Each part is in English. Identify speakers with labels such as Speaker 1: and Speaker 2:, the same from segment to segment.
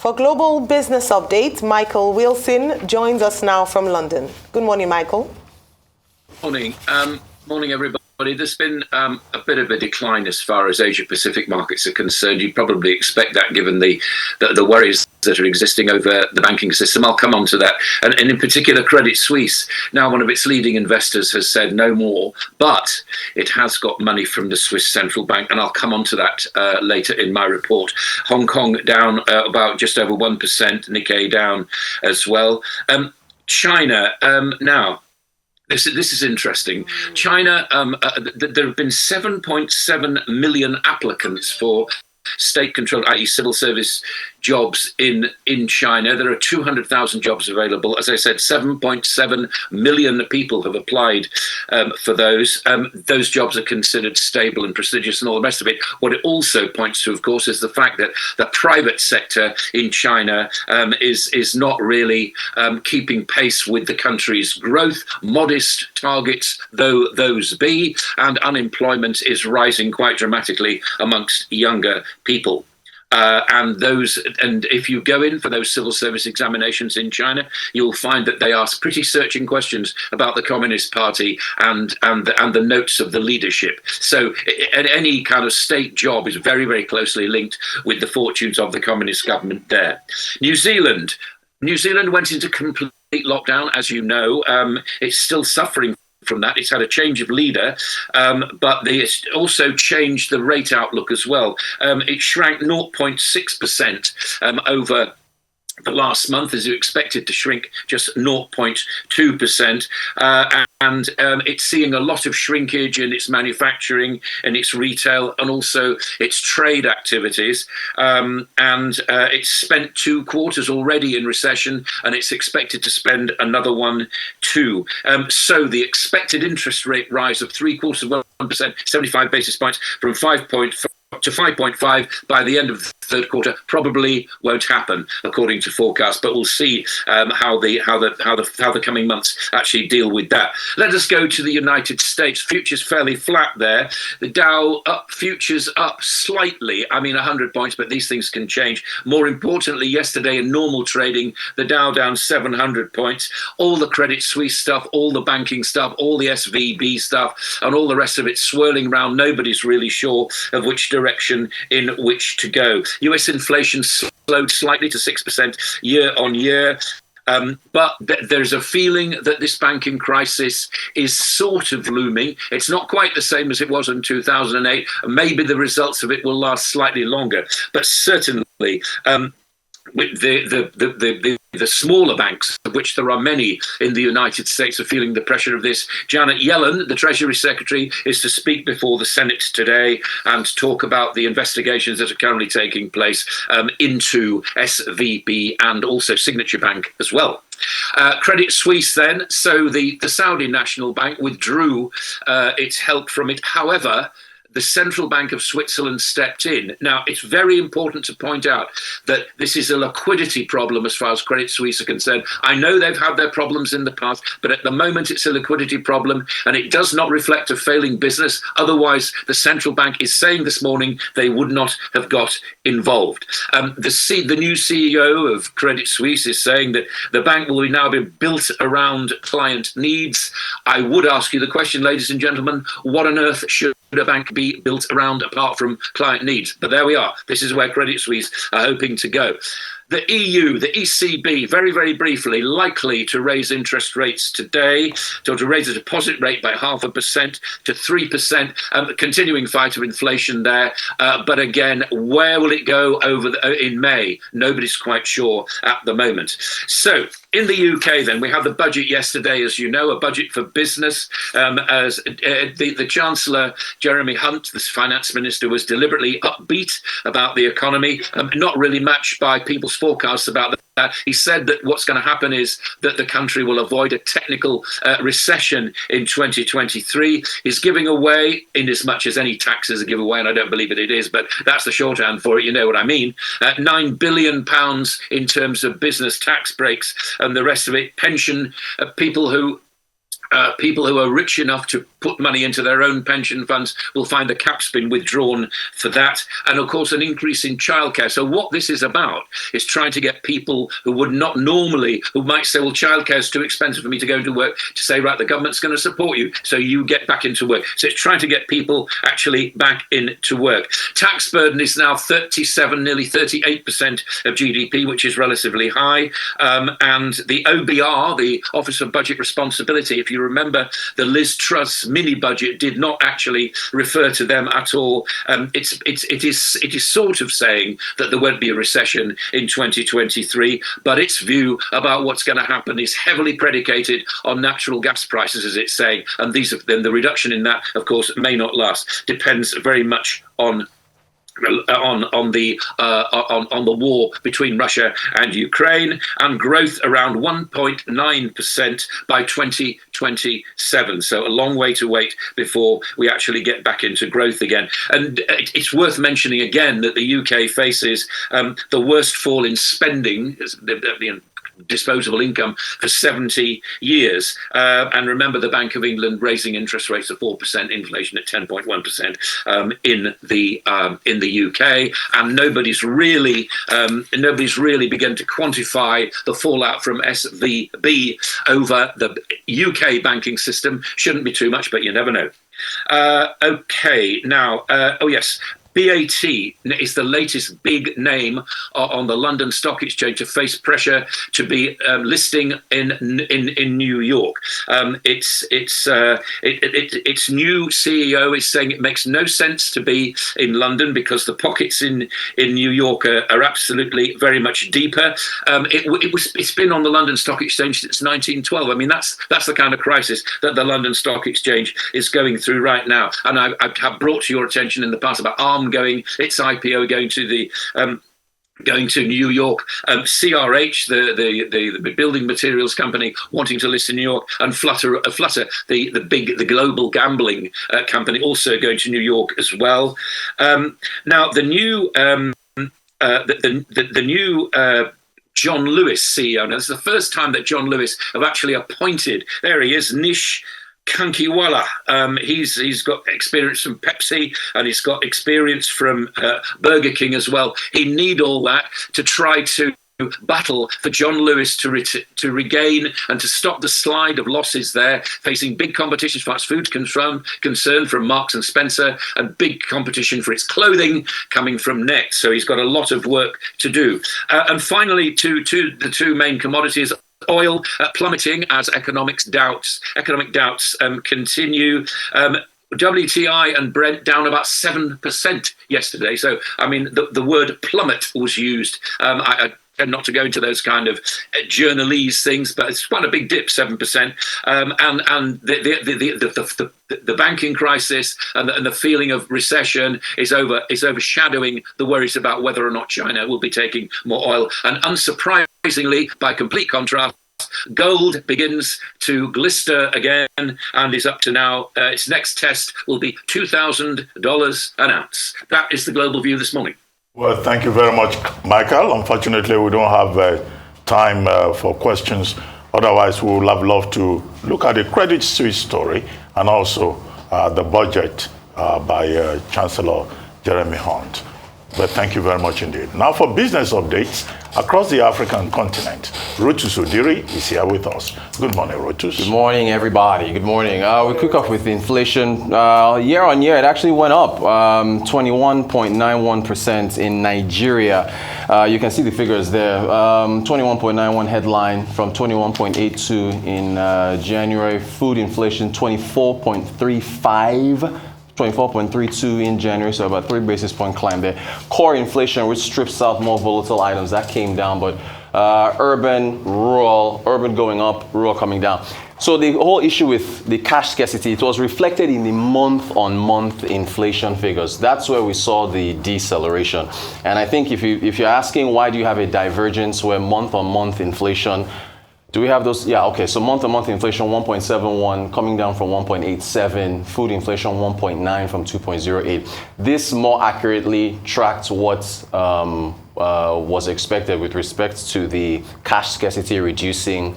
Speaker 1: For Global Business Update, Michael Wilson joins us now from London. Good morning, Michael.
Speaker 2: Morning. Morning, everybody. There's been a bit of a decline as far as Asia-Pacific markets are concerned. You'd probably expect that given the worries that are existing over the banking system. I'll come on to that. And in particular, Credit Suisse, now one of its leading investors, has said no more, but it has got money from the Swiss Central Bank, and I'll come on to that later in my report. Hong Kong down about just over 1%, Nikkei down as well. China, now, this is interesting. China, there have been 7.7 million applicants for state-controlled, i.e. civil service jobs in China. There are 200,000 jobs available. As I said, 7.7 million people have applied for those. Those jobs are considered stable and prestigious and all the rest of it. What it also points to, of course, is the fact that the private sector in China is not really keeping pace with the country's growth, modest targets though those be, and unemployment is rising quite dramatically amongst younger people. And if you go in for those civil service examinations in China, you'll find that they ask pretty searching questions about the Communist Party and the notes of the leadership. So any kind of state job is very, very closely linked with the fortunes of the communist government there. New Zealand went into complete lockdown, as you know. It's still suffering from that. It's had a change of leader, but they also changed the rate outlook as well. It shrank 0.6% over the last month, as you expected to shrink just 0.2%. And it's seeing a lot of shrinkage in its manufacturing and its retail and also its trade activities. It's spent 2 quarters already in recession, and it's expected to spend another one too. So the expected interest rate rise of 0.75%, 75 basis points from 5.5 to 5.5 by the end of the third quarter probably won't happen, according to forecasts. But we'll see how the coming months actually deal with that. Let us go to the United States. Futures fairly flat there. The Dow up, futures up slightly. I mean 100 points, but these things can change. More importantly, yesterday in normal trading, the Dow down 700 points. All the Credit Suisse stuff, all the banking stuff, all the SVB stuff, and all the rest of it swirling around. Nobody's really sure of which direction in which to go. US inflation slowed slightly to 6% year on year. But there's a feeling that this banking crisis is sort of looming. It's not quite the same as it was in 2008. Maybe the results of it will last slightly longer. But certainly, with the smaller banks, of which there are many in the United States, are feeling the pressure of this. Janet Yellen, the Treasury Secretary, is to speak before the Senate today and talk about the investigations that are currently taking place into SVB and also Signature Bank as well. Credit Suisse then, so the Saudi National Bank withdrew its help from it. However, the Central Bank of Switzerland stepped in. Now, it's very important to point out that this is a liquidity problem as far as Credit Suisse are concerned. I know they've had their problems in the past, but at the moment it's a liquidity problem, and it does not reflect a failing business. Otherwise, the Central Bank is saying this morning they would not have got involved. The new CEO of Credit Suisse is saying that the bank will now be built around client needs. I would ask you the question, ladies and gentlemen, what on earth should a bank be built around apart from client needs? But there we are. This is where Credit Suisse are hoping to go. The EU, the ECB, very, very briefly, likely to raise interest rates today, so to raise the deposit rate by 0.5% to 3%, continuing fight of inflation there. But again, where will it go in May? Nobody's quite sure at the moment. So in the UK, then, we had the budget yesterday, as you know, a budget for business. As the Chancellor, Jeremy Hunt, the finance minister, was deliberately upbeat about the economy, not really matched by people's forecasts about that. He said that what's going to happen is that the country will avoid a technical recession in 2023. He's giving away, in as much as any taxes are given away, and I don't believe it is, but that's the shorthand for it, you know what I mean. £9 billion in terms of business tax breaks and the rest of it, pension, people who are rich enough to put money into their own pension funds will find the cap's been withdrawn for that. And of course, an increase in childcare. So what this is about is trying to get people who would not normally, who might say, well, childcare is too expensive for me to go to work, to say, right, the government's going to support you, so you get back into work. So it's trying to get people actually back into work. Tax burden is now 37, nearly 38% of GDP, which is relatively high. And the OBR, the Office of Budget Responsibility, if you remember, the Liz Truss mini budget did not actually refer to them at all. It is sort of saying that there won't be a recession in 2023, but its view about what's going to happen is heavily predicated on natural gas prices, as it's saying, and then the reduction in that, of course, may not last. Depends very much on the war between Russia and Ukraine, and growth around 1.9% by 2027. So a long way to wait before we actually get back into growth again. And it's worth mentioning again that the UK faces the worst fall in spending, disposable income, for 70 years. And remember, the Bank of England raising interest rates to 4%, inflation at 10.1% in the UK, and nobody's really begun to quantify the fallout from SVB over the UK banking system. Shouldn't be too much, but you never know. Okay, now, oh yes. BAT is the latest big name on the London Stock Exchange to face pressure to be listing in New York. Its new CEO is saying it makes no sense to be in London because the pockets in New York are absolutely very much deeper. It's been on the London Stock Exchange since 1912. I mean, that's the kind of crisis that the London Stock Exchange is going through right now. And I have brought to your attention in the past about ARM its IPO going to New York, CRH, the building materials company, wanting to list in New York, and Flutter, the global gambling company, also going to New York as well. Now the new John Lewis CEO. Now, this is the first time that John Lewis have actually appointed. There he is, Nish Kankiwala. He's got experience from Pepsi, and he's got experience from Burger King as well. He need all that to try to battle for John Lewis to regain and to stop the slide of losses there, facing big competition as far as food concerned from Marks and Spencer, and big competition for its clothing coming from Next. So he's got a lot of work to do. And finally, to the two main commodities. Oil plummeting as economic doubts continue. WTI and Brent down about 7% yesterday. So, I mean, the word plummet was used. I tend not to go into those kind of journalese things, but it's quite a big dip, 7%. And the banking crisis and the feeling of recession is overshadowing the worries about whether or not China will be taking more oil. And unsurprisingly, by complete contrast, gold begins to glister again and is up to now. Its next test will be $2,000 an ounce. That is the global view this morning.
Speaker 3: Well, thank you very much, Michael. Unfortunately, we don't have time for questions. Otherwise, we would have loved to look at the Credit Suisse story and also the budget by Chancellor Jeremy Hunt. But thank you very much indeed. Now for business updates across the African continent, Rotus Odiri is here with us. Good morning, Rotus.
Speaker 4: Good morning, everybody. Good morning. We kick off with inflation. Year on year, it actually went up 21.91% in Nigeria. You can see the figures there. 21.91 headline from 21.82 in January. Food inflation 24.35. 24.32 in January, so about 3 basis point climb there. Core inflation, which strips out more volatile items, that came down, but urban going up, rural coming down. So the whole issue with the cash scarcity, it was reflected in the month-on-month inflation figures. That's where we saw the deceleration. And I think if you're asking why do you have a divergence where month-on-month inflation, do we have those? Yeah, okay. So month-on-month inflation 1.71 coming down from 1.87, food inflation 1.9 from 2.08. This more accurately tracked what was expected with respect to the cash scarcity reducing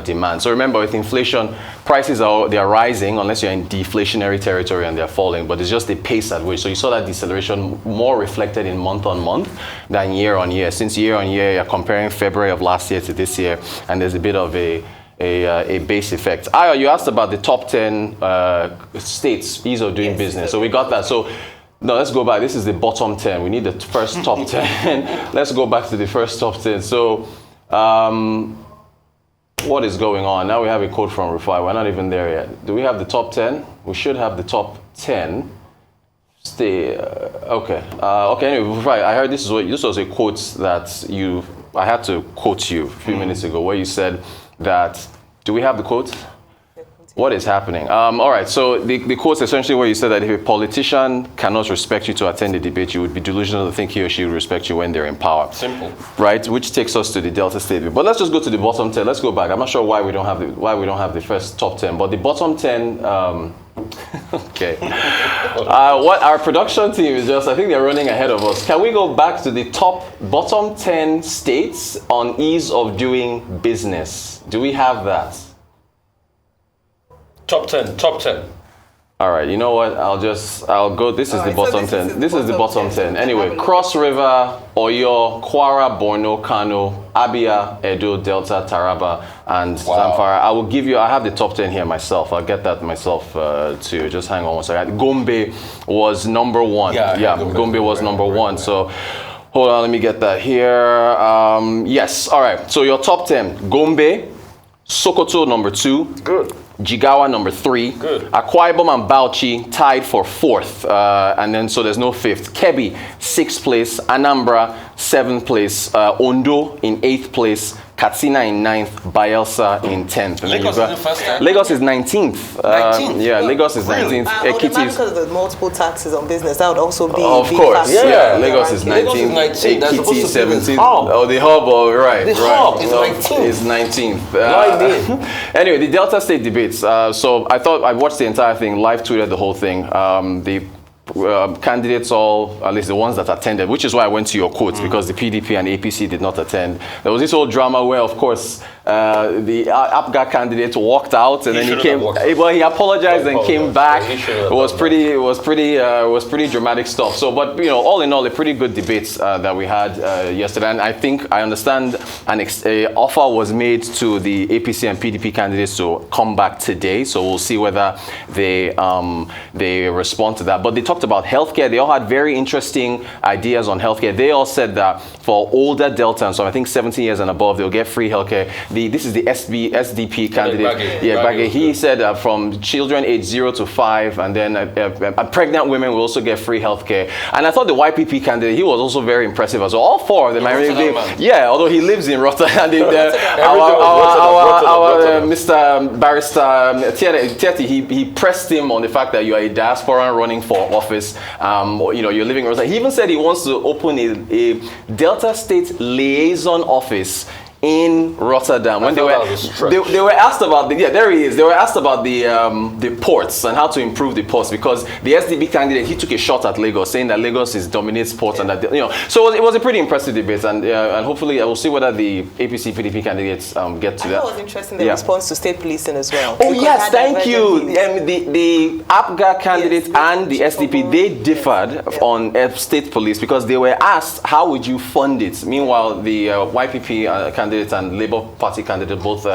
Speaker 4: demand. So remember, with inflation, prices are rising unless you're in deflationary territory and they're falling, but it's just the pace at which. So you saw that deceleration more reflected in month on month than year on year. Since year on year, you're comparing February of last year to this year, and there's a bit of a base effect. Ayo, you asked about the top 10 states, ease of doing business. So we got that. So no, let's go back. This is the bottom 10. We need the first top 10. Let's go back to the first top 10. So what is going on? Now we have a quote from Rufai. We're not even there yet. Do we have the top 10? We should have the top 10. Okay. Okay, anyway, Rufai, I heard this was a quote that I had to quote you a few minutes ago where you said that, do we have the quote? What is happening? All right, so the quote's essentially where you said that if a politician cannot respect you to attend a debate, you would be delusional to think he or she would respect you when they're in power. Simple. Right, which takes us to the Delta State. But let's just go to the bottom 10. Let's go back. I'm not sure why we don't have the first top 10, but the bottom 10, okay. What our production team is I think they're running ahead of us. Can we go back to the bottom 10 states on ease of doing business? Do we have that?
Speaker 5: Top 10.
Speaker 4: All right, you know what? I'll go. This is the bottom 10. This is the bottom 10. Anyway, Cross River, Oyo, Kwara, Borno, Kano, Abia, Edo, Delta, Taraba, and Zamfara. I have the top 10 here myself. I'll get that myself too. Just hang on one second. Gombe was number 1. Yeah, Gombe was number 1. So hold on, let me get that here. Yes, all right. So your top 10, Gombe, Sokoto number 2.
Speaker 5: Good.
Speaker 4: Jigawa number 3.
Speaker 5: Good.
Speaker 4: Akwa Ibom and Bauchi tied for 4th. And then so there's no 5th. Kebbi, 6th place. Anambra, 7th place. Ondo in 8th place. Katsina in 9th, Bayelsa in 10th. And
Speaker 5: Lagos is the first time?
Speaker 4: Lagos is 19th.
Speaker 5: 19th?
Speaker 4: Yeah, Lagos is 19th.
Speaker 1: I would imagine because of the multiple taxes on business, that would also be
Speaker 4: Of
Speaker 1: the
Speaker 4: course,
Speaker 1: factor.
Speaker 4: yeah. Lagos is 19th.
Speaker 5: Lagos is 19th. That's supposed
Speaker 4: Ekiti
Speaker 5: to be the
Speaker 4: 17th.
Speaker 5: hub.
Speaker 4: Oh, the hub, right.
Speaker 5: The hub is 19th.
Speaker 4: Is 19th. Anyway, the Delta State debates. So I watched the entire thing, live tweeted the whole thing. The candidates all, at least the ones that attended, which is why I went to your quotes, because the PDP and APC did not attend. There was this whole drama where, of course, the APGA candidate walked out and then he came. Well, he apologized and came back. It was pretty dramatic stuff. So, but all in all, a pretty good debate that we had yesterday. And I understand an offer was made to the APC and PDP candidates to come back today. So we'll see whether they respond to that. But they talked about healthcare. They all had very interesting ideas on healthcare. They all said that for older Deltans, so I think 17 years and above, they'll get free healthcare. This is the SDP candidate. Bagay. He said from children age 0 to 5, and then pregnant women will also get free healthcare. And I thought the YPP candidate, he was also very impressive as well. All 4 of them. Although he lives in Rotterdam. Our Mr. Barrister Tieti, he pressed him on the fact that you are a diaspora running for office. You're living in Rotterdam. He even said he wants to open a Delta State liaison office in Rotterdam. When they were asked about there he is. They were asked about the ports and how to improve the ports, because the SDP candidate, he took a shot at Lagos, saying that Lagos dominates ports, and that So it was a pretty impressive debate, and hopefully I will see whether the APC PDP candidates get to that.
Speaker 1: I thought it was interesting the response to state policing as well.
Speaker 4: Oh yes, thank you. The APGA candidate and the SDP, they differed on state police, because they were asked how would you fund it. Meanwhile, the YPP candidate and Labour Party candidate both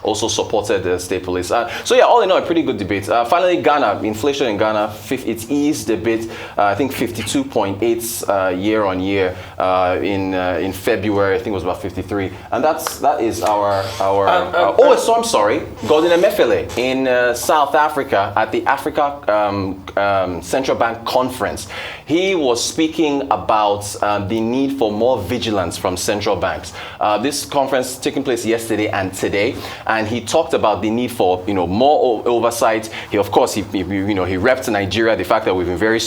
Speaker 4: also supported the state police. So all in all, a pretty good debate. Finally, Ghana, inflation in Ghana, it eased a bit. I think 52.8 year on year. In February, I think it was about 53, and that is our. I'm sorry, Gordon Emefiele in South Africa at the Africa Central Bank Conference. He was speaking about the need for more vigilance from central banks. This conference taking place yesterday and today, and he talked about the need for more oversight. He repped Nigeria, the fact that we've been very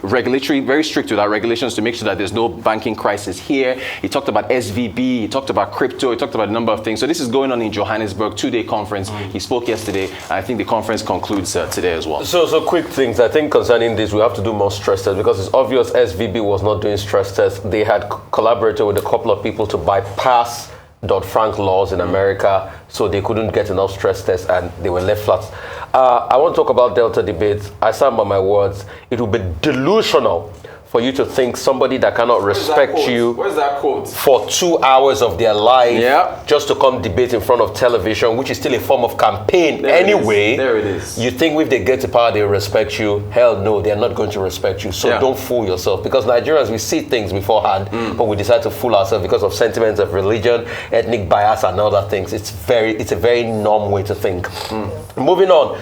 Speaker 4: regulatory, very strict with our regulations to make sure that there's no banking crisis here. He talked about SVB, he talked about crypto, he talked about a number of things. So this is going on in Johannesburg, 2-day conference. He spoke yesterday, and I think the conference concludes today as well.
Speaker 5: So quick things. I think concerning this, we have to do more stress tests because it's obvious SVB was not doing stress tests. They had collaborated with a couple of people to bypass Dodd-Frank laws in America, so they couldn't get enough stress tests and they were left flat. I want to talk about Delta debates. I stand by my words. It would be delusional for you to think somebody that cannot respect you
Speaker 4: Where's that quote?
Speaker 5: for 2 hours of their life just to come debate in front of television, which is still a form of campaign anyway.
Speaker 4: There it is.
Speaker 5: You think if they get to power, they'll respect you. Hell no, they're not going to respect you. So don't fool yourself. Because Nigerians, we see things beforehand, but we decide to fool ourselves because of sentiments of religion, ethnic bias, and other things. It's a very norm way to think. Moving on,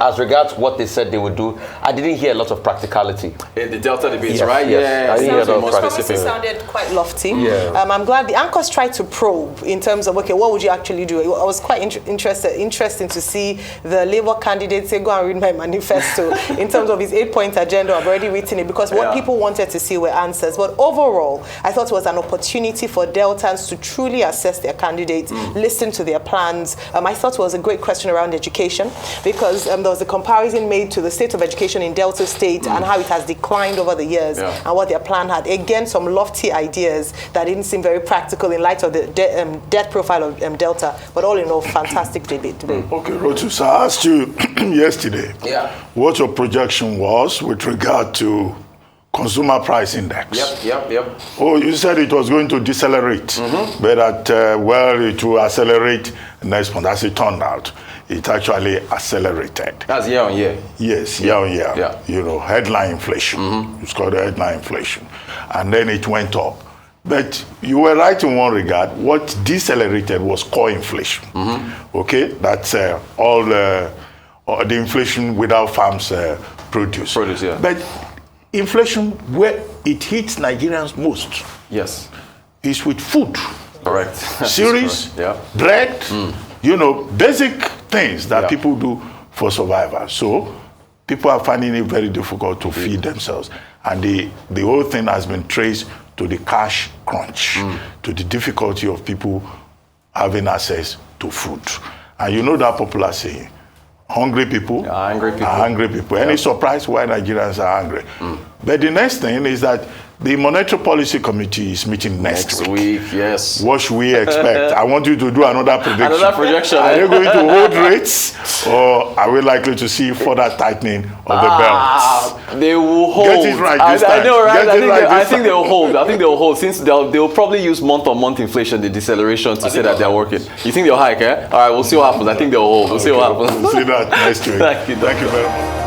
Speaker 5: as regards what they said they would do, I didn't hear a lot of practicality.
Speaker 4: In the Delta debates, right?
Speaker 5: Yes. I didn't hear that more
Speaker 1: It sounded quite lofty. I'm glad the anchors tried to probe in terms of, okay, what would you actually do? I was quite interesting to see the Labour candidate say, go and read my manifesto. In terms of his 8-point agenda, I've already written it because what people wanted to see were answers. But overall, I thought it was an opportunity for Deltans to truly assess their candidates, listen to their plans. I thought it was a great question around education because there was a comparison made to the state of education in Delta State and how it has declined over the years. And what their plan had. Again, some lofty ideas that didn't seem very practical in light of the debt profile of Delta. But all in all, fantastic debate today.
Speaker 3: Okay, Rotus, I asked you yesterday what your projection was with regard to consumer price index.
Speaker 4: Yep.
Speaker 3: Oh, you said it was going to decelerate, but that, it will accelerate next month. As it turned out, it actually accelerated.
Speaker 4: That's year on year.
Speaker 3: Yes, year on year. Yeah. Headline inflation. It's called headline inflation. And then it went up. But you were right in one regard. What decelerated was core inflation. Okay? That's all the inflation without farms produce. But inflation, where it hits Nigerians most, is with food.
Speaker 4: Correct.
Speaker 3: Cereals, bread, basic things that people do for survival. So people are finding it very difficult to feed themselves. And the whole thing has been traced to the cash crunch, to the difficulty of people having access to food. And you know that popular saying, hungry people are hungry people. Any surprise why Nigerians are hungry? But the next thing is that the Monetary Policy Committee is meeting next week.
Speaker 4: Yes.
Speaker 3: What should we expect? I want you to do another prediction.
Speaker 4: Another projection.
Speaker 3: Are you going to hold rates, or are we likely to see further tightening of the belt?
Speaker 4: They will hold.
Speaker 3: Get it right this time.
Speaker 4: I know, right? I think they'll hold. I think they'll hold, since they'll probably use month-on-month inflation, the deceleration, to say that they're working. You think they'll hike, eh? All right, we'll see what happens. I think they'll hold. We'll see what happens.
Speaker 3: We'll see that next week.
Speaker 4: Thank you
Speaker 3: very much.